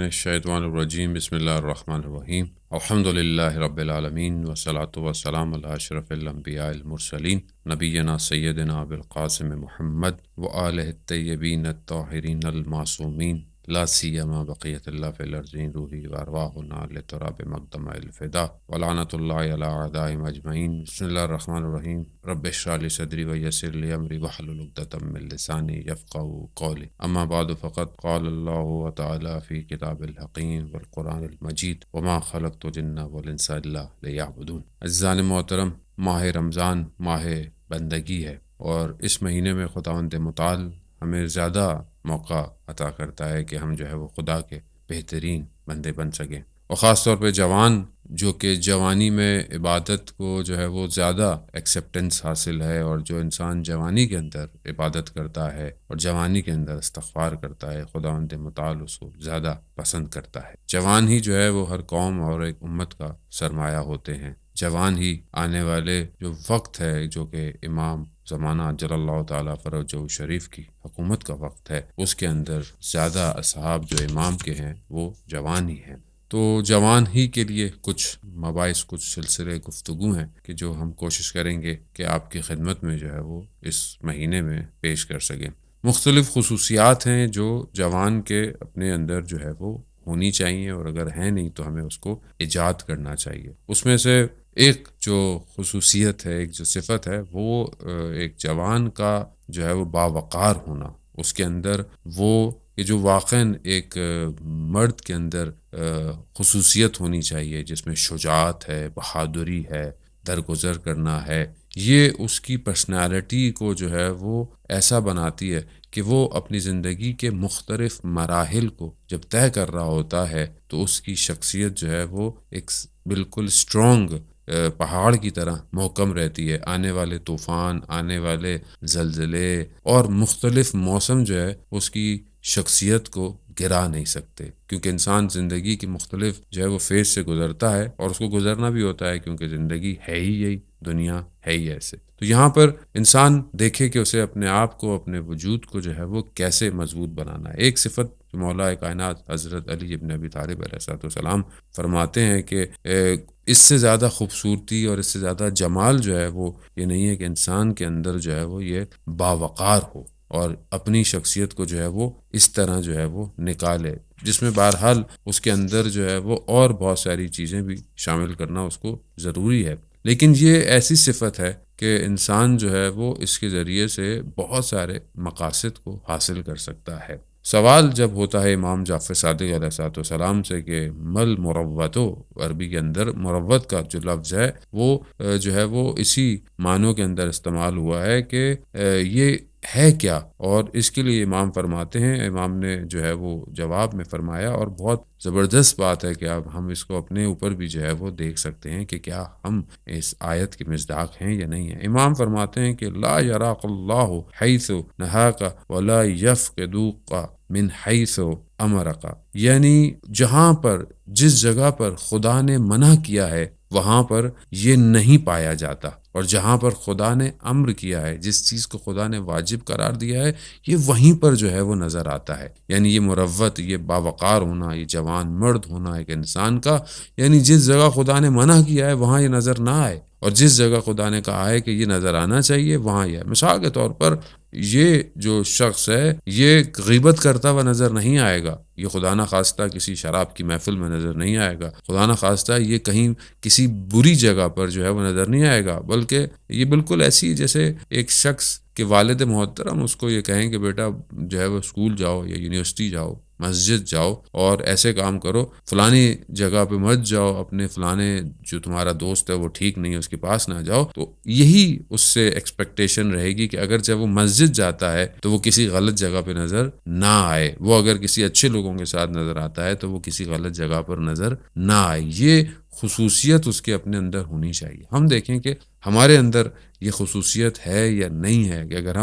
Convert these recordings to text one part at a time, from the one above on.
من الشیطان الرجیم بسم اللہ الرحمن الرحیم الحمد للہ رب العالمین والصلاة والسلام علی اشرف الانبیاء المرسلین نبینا سیدنا ابوالقاسم محمد وآلہ الطیبین الطاہرین المعصومین لا سیما بقیت اللہ فی الارضین روحی وارواحنا لتراب مقدم الفدا ولعنۃ اللہ علی اعدائهم اجمعین بسم اللہ الرحمن الرحیم رب اشرح لی صدری ویسر لی امری واحلل عقدۃ من لسانی یفقهوا قولی اما بعد فقد قال اللہ تعالی فی کتاب الحکیم والقرآن المجید وما خلقت الجن والانس الا لیعبدون۔ عزیزان محترم، ماہ رمضان ماہ بندگی ہے اور اس مہینے میں خداوند متعال ہمیں زیادہ موقع عطا کرتا ہے کہ ہم جو ہے وہ خدا کے بہترین بندے بن سکیں، اور خاص طور پہ جوان جو کہ جوانی میں عبادت کو جو ہے وہ زیادہ ایکسیپٹنس حاصل ہے، اور جو انسان جوانی کے اندر عبادت کرتا ہے اور جوانی کے اندر استغفار کرتا ہے، خداوند متعال اس کو زیادہ پسند کرتا ہے۔ جوان ہی جو ہے وہ ہر قوم اور ایک امت کا سرمایہ ہوتے ہیں۔ جوان ہی آنے والے جو وقت ہے، جو کہ امام زمانہ جل اللہ تعالیٰ فرجہ شریف کی حکومت کا وقت ہے، اس کے اندر زیادہ اصحاب جو امام کے ہیں وہ جوان ہی ہیں۔ تو جوان ہی کے لیے کچھ مباحث، کچھ سلسلے گفتگو ہیں کہ جو ہم کوشش کریں گے کہ آپ کی خدمت میں جو ہے وہ اس مہینے میں پیش کر سکیں۔ مختلف خصوصیات ہیں جو جوان کے اپنے اندر جو ہے وہ ہونی چاہیے، اور اگر ہیں نہیں تو ہمیں اس کو ایجاد کرنا چاہیے۔ اس میں سے ایک جو خصوصیت ہے، ایک جو صفت ہے، وہ ایک جوان کا جو ہے وہ باوقار ہونا، اس کے اندر وہ کہ جو واقعاً ایک مرد کے اندر خصوصیت ہونی چاہیے جس میں شجاعت ہے، بہادری ہے، درگزر کرنا ہے، یہ اس کی پرسنالٹی کو جو ہے وہ ایسا بناتی ہے کہ وہ اپنی زندگی کے مختلف مراحل کو جب طے کر رہا ہوتا ہے تو اس کی شخصیت جو ہے وہ ایک بالکل اسٹرانگ پہاڑ کی طرح محکم رہتی ہے۔ آنے والے طوفان، آنے والے زلزلے اور مختلف موسم جو ہے اس کی شخصیت کو گرا نہیں سکتے، کیونکہ انسان زندگی کی مختلف جو ہے وہ فیز سے گزرتا ہے، اور اس کو گزرنا بھی ہوتا ہے کیونکہ زندگی ہے ہی یہی، دنیا ہے ہی ایسے۔ تو یہاں پر انسان دیکھے کہ اسے اپنے آپ کو، اپنے وجود کو جو ہے وہ کیسے مضبوط بنانا ہے۔ ایک صفت جو مولا کائنات حضرت علی ابن ابی طالب علیہ السلام فرماتے ہیں کہ اس سے زیادہ خوبصورتی اور اس سے زیادہ جمال جو ہے وہ یہ نہیں ہے کہ انسان کے اندر جو ہے وہ یہ باوقار ہو اور اپنی شخصیت کو جو ہے وہ اس طرح جو ہے وہ نکالے، جس میں بہرحال اس کے اندر جو ہے وہ اور بہت ساری چیزیں بھی شامل کرنا اس کو ضروری ہے، لیکن یہ ایسی صفت ہے کہ انسان جو ہے وہ اس کے ذریعے سے بہت سارے مقاصد کو حاصل کر سکتا ہے۔ سوال جب ہوتا ہے امام جعفر صادق علیہ السلام سے کہ مل مروتو، عربی کے اندر مروت کا جو لفظ ہے وہ جو ہے وہ اسی معنوں کے اندر استعمال ہوا ہے کہ یہ ہے کیا، اور اس کے لیے امام فرماتے ہیں، امام نے جو ہے وہ جواب میں فرمایا، اور بہت زبردست بات ہے کہ اب ہم اس کو اپنے اوپر بھی جو ہے وہ دیکھ سکتے ہیں کہ کیا ہم اس آیت کے مصداق ہیں یا نہیں ہیں۔ امام فرماتے ہیں کہ لا یراک اللہ حیث نہاک ولا یفقدوک من حیث امرک، یعنی جہاں پر، جس جگہ پر خدا نے منع کیا ہے وہاں پر یہ نہیں پایا جاتا، اور جہاں پر خدا نے امر کیا ہے، جس چیز کو خدا نے واجب قرار دیا ہے، یہ وہیں پر جو ہے وہ نظر آتا ہے۔ یعنی یہ مروت، یہ باوقار ہونا، یہ جوان مرد ہونا ایک انسان کا، یعنی جس جگہ خدا نے منع کیا ہے وہاں یہ نظر نہ آئے، اور جس جگہ خدا نے کہا ہے کہ یہ نظر آنا چاہیے وہاں یہ ہے۔ مثال کے طور پر یہ جو شخص ہے یہ غیبت کرتا ہوا نظر نہیں آئے گا، یہ خدا نہ خواستہ کسی شراب کی محفل میں نظر نہیں آئے گا، خدا نہ خواستہ یہ کہیں کسی بری جگہ پر جو ہے وہ نظر نہیں آئے گا، بلکہ یہ بالکل ایسی جیسے ایک شخص کے والد محترم اس کو یہ کہیں کہ بیٹا جو ہے وہ اسکول جاؤ یا یونیورسٹی جاؤ، مسجد جاؤ اور ایسے کام کرو، فلانی جگہ پہ مت جاؤ، اپنے فلانے جو تمہارا دوست ہے وہ ٹھیک نہیں ہے اس کے پاس نہ جاؤ، تو یہی اس سے ایکسپیکٹیشن رہے گی کہ اگر جب وہ مسجد جاتا ہے تو وہ کسی غلط جگہ پہ نظر نہ آئے، وہ اگر کسی اچھے لوگوں کے ساتھ نظر آتا ہے تو وہ کسی غلط جگہ پر نظر نہ آئے۔ یہ خصوصیت اس کے اپنے اندر ہونی چاہیے۔ ہم دیکھیں کہ ہمارے اندر یہ خصوصیت ہے یا نہیں ہے کہ اگر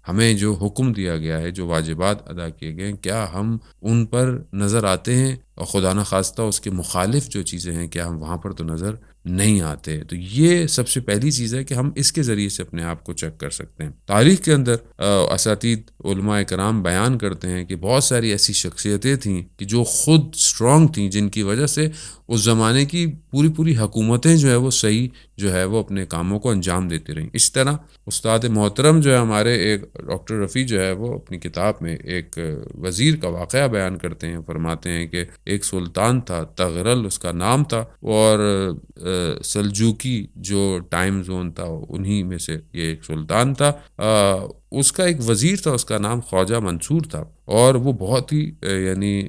ہمیں جو حکم دیا گیا ہے، جو واجبات ادا کیے گئے ہیں، کیا ہم ان پر نظر آتے ہیں اور خدا نخواستہ اس کے مخالف جو چیزیں ہیں کیا ہم وہاں پر تو نظر نہیں آتے. تو یہ سب سے پہلی چیز ہے کہ ہم اس کے ذریعے سے اپنے آپ کو چیک کر سکتے ہیں. تاریخ کے اندر اساتید علماء کرام بیان کرتے ہیں کہ بہت ساری ایسی شخصیتیں تھیں کہ جو خود اسٹرانگ تھیں، جن کی وجہ سے اس زمانے کی پوری حکومتیں جو ہے وہ صحیح جو ہے وہ اپنے کاموں کو انجام دیتی رہیں. اس طرح استاد محترم جو ہے ہمارے، ایک ڈاکٹر رفیع جو ہے وہ اپنی کتاب میں ایک وزیر کا واقعہ بیان کرتے ہیں. فرماتے ہیں کہ ایک سلطان تھا، تغرل اس کا نام تھا، اور سلجوکی جو ٹائم زون تھا انہی میں سے یہ ایک سلطان تھا. اس کا ایک وزیر تھا، اس کا نام خواجہ منصور تھا، اور وہ بہت ہی یعنی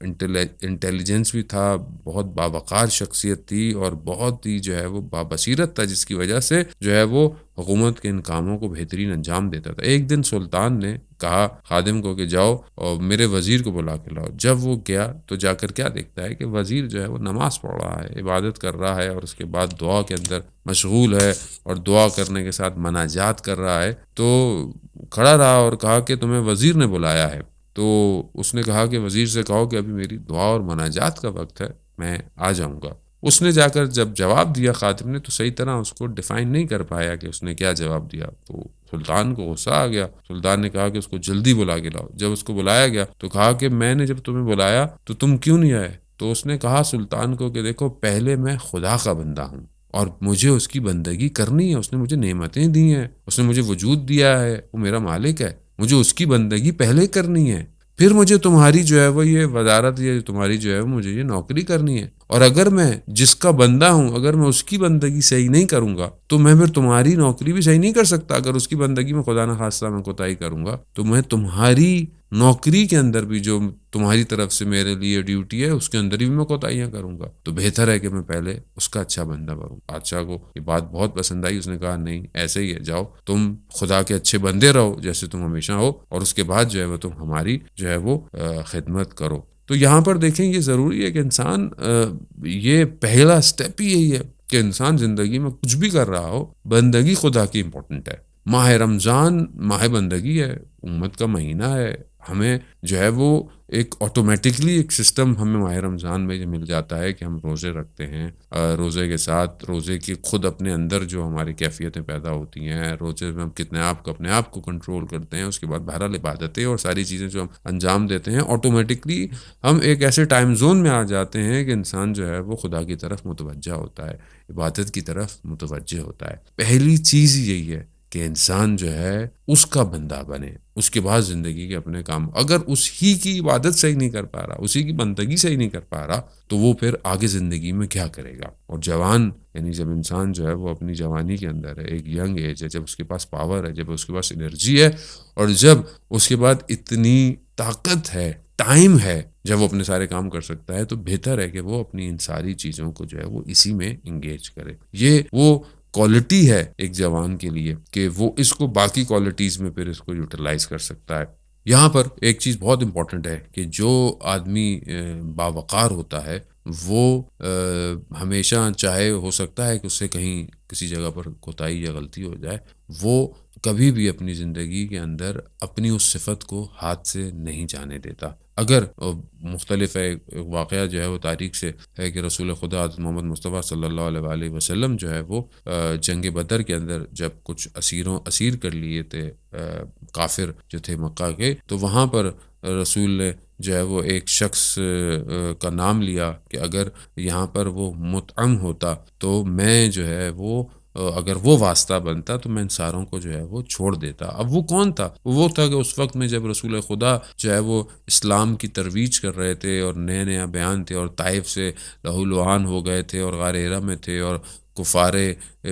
انٹیلیجنس بھی تھا، بہت باوقار شخصیت تھی، اور بہت ہی جو ہے وہ بابصیرت تھا، جس کی وجہ سے جو ہے وہ حکومت کے ان کاموں کو بہترین انجام دیتا تھا. ایک دن سلطان نے کہا خادم کو کہ جاؤ اور میرے وزیر کو بلا کے لاؤ. جب وہ گیا تو جا کر کیا دیکھتا ہے کہ وزیر جو ہے وہ نماز پڑھ رہا ہے، عبادت کر رہا ہے، اور اس کے بعد دعا کے اندر مشغول ہے، اور دعا کرنے کے ساتھ مناجات کر رہا ہے. تو کھڑا رہا اور کہا کہ تمہیں وزیر نے بلایا ہے. تو اس نے کہا کہ وزیر سے کہو کہ ابھی میری دعا اور مناجات کا وقت ہے، میں آ جاؤں گا. اس نے جا کر جب جواب دیا خادم نے، تو صحیح طرح اس کو ڈیفائن نہیں کر پایا کہ اس نے کیا جواب دیا. تو سلطان کو غصہ آ گیا. سلطان نے کہا کہ اس کو جلدی بلا کے لاؤ. جب اس کو بلایا گیا تو کہا کہ میں نے جب تمہیں بلایا تو تم کیوں نہیں آئے؟ تو اس نے کہا سلطان کو کہ دیکھو، پہلے میں خدا کا بندہ ہوں اور مجھے اس کی بندگی کرنی ہے. اس نے مجھے نعمتیں دی ہیں، اس نے مجھے وجود دیا ہے، وہ میرا مالک ہے، مجھے اس کی بندگی پہلے کرنی ہے. پھر مجھے تمہاری جو ہے وہ یہ وزارت، یہ تمہاری جو ہے مجھے یہ نوکری کرنی ہے. اور اگر میں جس کا بندہ ہوں، اگر میں اس کی بندگی صحیح نہیں کروں گا تو میں پھر تمہاری نوکری بھی صحیح نہیں کر سکتا. اگر اس کی بندگی میں خدا نخواستہ میں کوتاہی کروں گا تو میں تمہاری نوکری کے اندر بھی جو تمہاری طرف سے میرے لیے ڈیوٹی ہے اس کے اندر بھی میں کوتاہیاں کروں گا. تو بہتر ہے کہ میں پہلے اس کا اچھا بندہ بنوں. بادشاہ کو یہ بات بہت پسند آئی. اس نے کہا نہیں، ایسے ہی ہے، جاؤ تم خدا کے اچھے بندے رہو جیسے تم ہمیشہ ہو، اور اس کے بعد جو ہے وہ تم ہماری جو ہے وہ خدمت کرو. تو یہاں پر دیکھیں یہ ضروری ہے کہ انسان، یہ پہلا سٹیپ ہی یہی ہے کہ انسان زندگی میں کچھ بھی کر رہا ہو، بندگی خدا کی امپورٹنٹ ہے. ماہ رمضان ماہ بندگی ہے، امت کا مہینہ ہے. ہمیں جو ہے وہ ایک آٹومیٹکلی ایک سسٹم ہمیں ماہ رمضان میں مل جاتا ہے کہ ہم روزے رکھتے ہیں. روزے کے ساتھ روزے کی خود اپنے اندر جو ہماری کیفیتیں پیدا ہوتی ہیں، روزے میں ہم کتنے اپنے آپ کو کنٹرول کرتے ہیں. اس کے بعد بہرحال عبادتیں اور ساری چیزیں جو ہم انجام دیتے ہیں، آٹومیٹکلی ہم ایک ایسے ٹائم زون میں آ جاتے ہیں کہ انسان جو ہے وہ خدا کی طرف متوجہ ہوتا ہے، عبادت کی طرف متوجہ ہوتا ہے. پہلی چیز یہی ہے کہ انسان جو ہے اس کا بندہ بنے. اس کے بعد زندگی کے اپنے کام، اگر اس ہی کی عبادت صحیح نہیں کر پا رہا، اسی کی بندگی صحیح نہیں کر پا رہا، تو وہ پھر آگے زندگی میں کیا کرے گا. اور جوان یعنی جب انسان جو ہے وہ اپنی جوانی کے اندر ہے، ایک ینگ ایج ہے، جب اس کے پاس پاور ہے، جب اس کے پاس انرجی ہے، اور جب اس کے بعد اتنی طاقت ہے، ٹائم ہے، جب وہ اپنے سارے کام کر سکتا ہے، تو بہتر ہے کہ وہ اپنی ان ساری چیزوں کو جو ہے وہ اسی میں انگیج کرے. یہ وہ کوالٹی ہے ایک جوان کے لیے کہ وہ اس کو باقی کوالٹیز میں پھر اس کو یوٹیلائز کر سکتا ہے. یہاں پر ایک چیز بہت امپورٹنٹ ہے کہ جو آدمی باوقار ہوتا ہے وہ ہمیشہ، چاہے ہو سکتا ہے کہ اس سے کہیں کسی جگہ پر کوتاہی یا غلطی ہو جائے، وہ کبھی بھی اپنی زندگی کے اندر اپنی اس صفت کو ہاتھ سے نہیں جانے دیتا. اگر مختلف ہے واقعہ جو ہے وہ تاریخ سے ہے کہ رسول خدا حضرت محمد مصطفیٰ صلی اللہ علیہ وسلم جو ہے وہ جنگ بدر کے اندر جب کچھ اسیر کر لیے تھے کافر جو تھے مکہ کے، تو وہاں پر رسول نے جو ہے وہ ایک شخص کا نام لیا کہ اگر یہاں پر وہ مطعم ہوتا تو میں جو ہے وہ، اگر وہ واسطہ بنتا تو میں ان ساروں کو جو ہے وہ چھوڑ دیتا. اب وہ کون تھا؟ وہ تھا کہ اس وقت میں جب رسول خدا جو ہے وہ اسلام کی ترویج کر رہے تھے اور نیا بیان تھے، اور طائف سے لہو لعان ہو گئے تھے اور غار ہرا میں تھے، اور کفار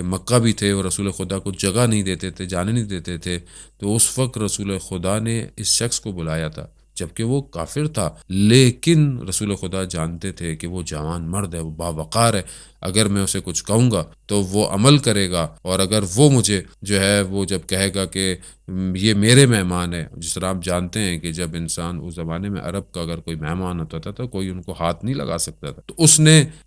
مکہ بھی تھے اور رسول خدا کو جگہ نہیں دیتے تھے، جانے نہیں دیتے تھے. تو اس وقت رسول خدا نے اس شخص کو بلایا تھا، جبکہ وہ کافر تھا، لیکن رسول خدا جانتے تھے کہ وہ جوان مرد ہے، وہ باوقار ہے. اگر میں اسے کچھ کہوں گا تو وہ عمل کرے گا، اور اگر وہ مجھے جو ہے وہ جب کہے گا کہ یہ میرے مہمان ہے، جس طرح آپ جانتے ہیں کہ جب انسان اس زمانے میں عرب کا اگر کوئی مہمان ہوتا تھا تو کوئی ان کو ہاتھ نہیں لگا سکتا تھا، تو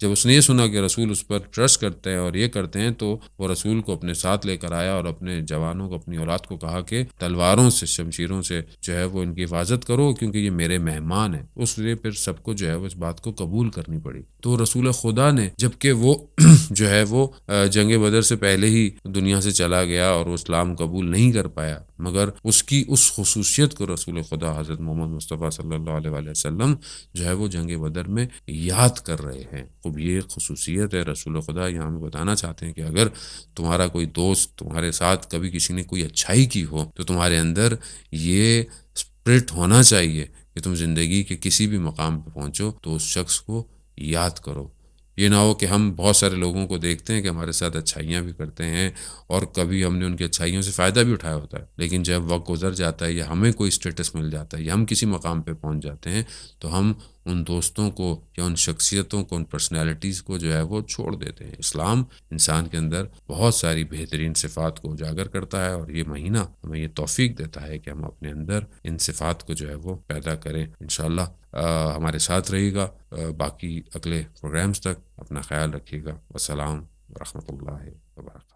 جب اس نے یہ سنا کہ رسول اس پر ٹرسٹ کرتے ہیں اور یہ کرتے ہیں، تو وہ رسول کو اپنے ساتھ لے کر آیا اور اپنے جوانوں کو، اپنی اولاد کو کہا کہ تلواروں سے، شمشیروں سے جو ہے وہ ان کی حفاظت کرو کیونکہ یہ میرے مہمان ہیں۔ اس لیے پھر سب کو جو ہے وہ اس بات کو قبول کرنی پڑی۔ تو رسول خدا نے، جبکہ وہ جو ہے وہ جنگ بدر سے پہلے ہی دنیا سے چلا گیا اور وہ اسلام قبول نہیں کر پایا، مگر اس کی اس خصوصیت کو رسول خدا حضرت محمد مصطفیٰ صلی اللہ علیہ وآلہ وسلم جو ہے وہ جنگ بدر میں یاد کر رہے ہیں۔ خوب یہ خصوصیت ہے رسول خدا، یہاں ہمیں بتانا چاہتے ہیں کہ اگر تمہارا کوئی دوست تمہارے ساتھ کبھی کسی نے کوئی اچھائی کی ہو تو تمہارے اندر یہ اسپرٹ ہونا چاہیے کہ تم زندگی کے کسی بھی مقام پہ پہنچو تو اس شخص کو یاد کرو۔ یہ نہ ہو کہ ہم بہت سارے لوگوں کو دیکھتے ہیں کہ ہمارے ساتھ اچھائیاں بھی کرتے ہیں اور کبھی ہم نے ان کی اچھائیوں سے فائدہ بھی اٹھایا ہوتا ہے، لیکن جب وقت گزر جاتا ہے یا ہمیں کوئی اسٹیٹس مل جاتا ہے یا ہم کسی مقام پہ پہنچ جاتے ہیں تو ہم ان دوستوں کو یا ان شخصیتوں کو، ان پرسنالٹیز کو جو ہے وہ چھوڑ دیتے ہیں۔ اسلام انسان کے اندر بہت ساری بہترین صفات کو اجاگر کرتا ہے، اور یہ مہینہ ہمیں یہ توفیق دیتا ہے کہ ہم اپنے اندر ان صفات کو جو ہے وہ پیدا کریں۔ انشاءاللہ ہمارے ساتھ رہے گا باقی اگلے پروگرامز تک۔ اپنا خیال رکھیے گا۔ والسلام ورحمۃ اللہ وبرکاتہ۔